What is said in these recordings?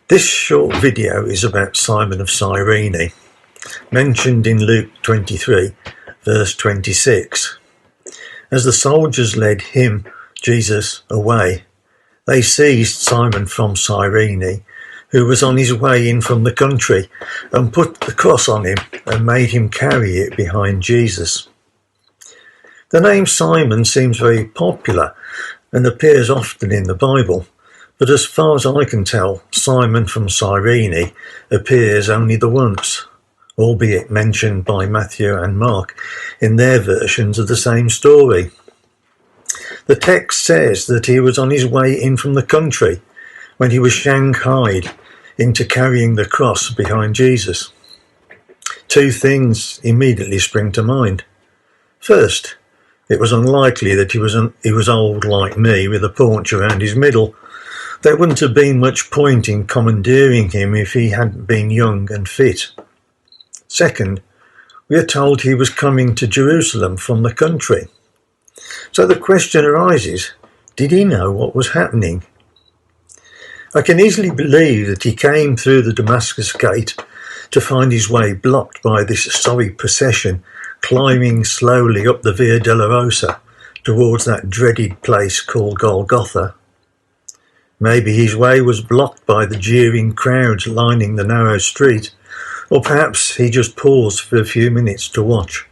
This short video is about Simon of Cyrene, mentioned in Luke 23, verse 26. As the soldiers led him, Jesus, away, they seized Simon from Cyrene, who was on his way in from the country, and put the cross on him and made him carry it behind Jesus. The name Simon seems very popular and appears often in the Bible, but as far as I can tell, Simon from Cyrene appears only the once, albeit mentioned by Matthew and Mark in their versions of the same story. The text says that he was on his way in from the country when he was shanghaied into carrying the cross behind Jesus. Two things immediately spring to mind. First, it was unlikely that he was old like me with a paunch around his middle. There wouldn't have been much point in commandeering him if he hadn't been young and fit. Second, we are told he was coming to Jerusalem from the country. So the question arises, did he know what was happening? I can easily believe that he came through the Damascus gate to find his way blocked by this sorry procession climbing slowly up the Via Dolorosa towards that dreaded place called Golgotha. Maybe his way was blocked by the jeering crowds lining the narrow street, or perhaps he just paused for a few minutes to watch.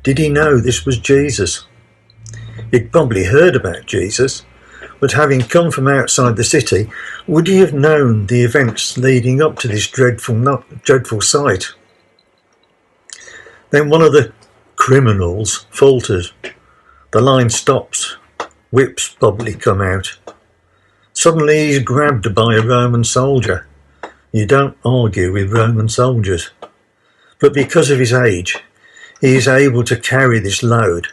Did he know this was Jesus? He'd probably heard about Jesus, but having come from outside the city, would he have known the events leading up to this dreadful sight? Then one of the criminals falters. The line stops. Whips probably come out. Suddenly he's grabbed by a Roman soldier. You don't argue with Roman soldiers. But because of his age, he is able to carry this load.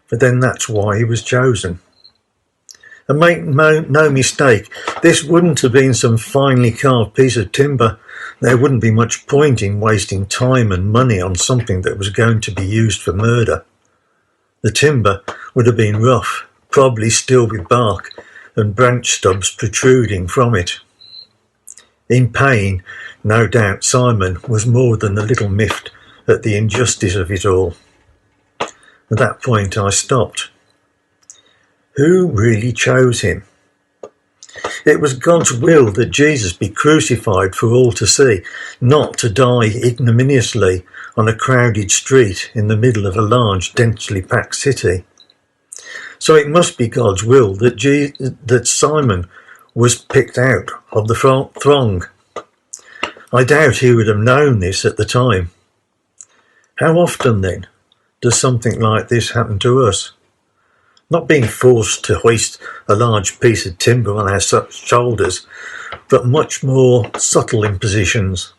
But then that's why he was chosen. And make no mistake, this wouldn't have been some finely carved piece of timber. There wouldn't be much point in wasting time and money on something that was going to be used for murder. The timber would have been rough, probably still with bark and branch stubs protruding from it. In pain, no doubt Simon was more than a little miffed at the injustice of it all. At that point I stopped. Who really chose him? It was God's will that Jesus be crucified for all to see, not to die ignominiously on a crowded street in the middle of a large, densely packed city. So it must be God's will that Simon was picked out of the throng. I doubt he would have known this at the time. How often, then, does something like this happen to us? Not being forced to hoist a large piece of timber on our shoulders, but much more subtle impositions.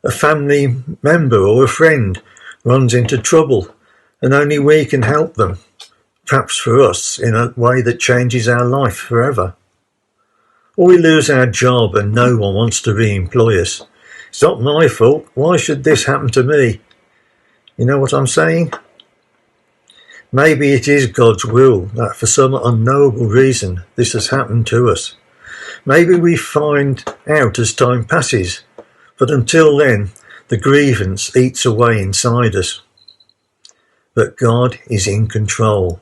A family member or a friend runs into trouble, and only we can help them, perhaps for us in a way that changes our life forever. Or we lose our job and no one wants to re-employ us. It's not my fault. Why should this happen to me? You know what I'm saying? Maybe it is God's will that for some unknowable reason this has happened to us. Maybe we find out as time passes, but until then the grievance eats away inside us. But God is in control.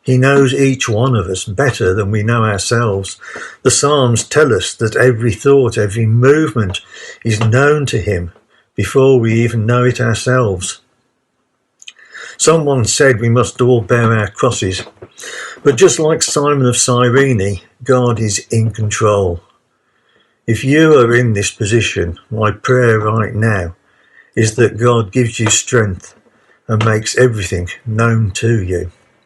He knows each one of us better than we know ourselves. The Psalms tell us that every thought, every movement is known to him before we even know it ourselves. Someone said we must all bear our crosses, but just like Simon of Cyrene, God is in control. If you are in this position, my prayer right now is that God gives you strength and makes everything known to you.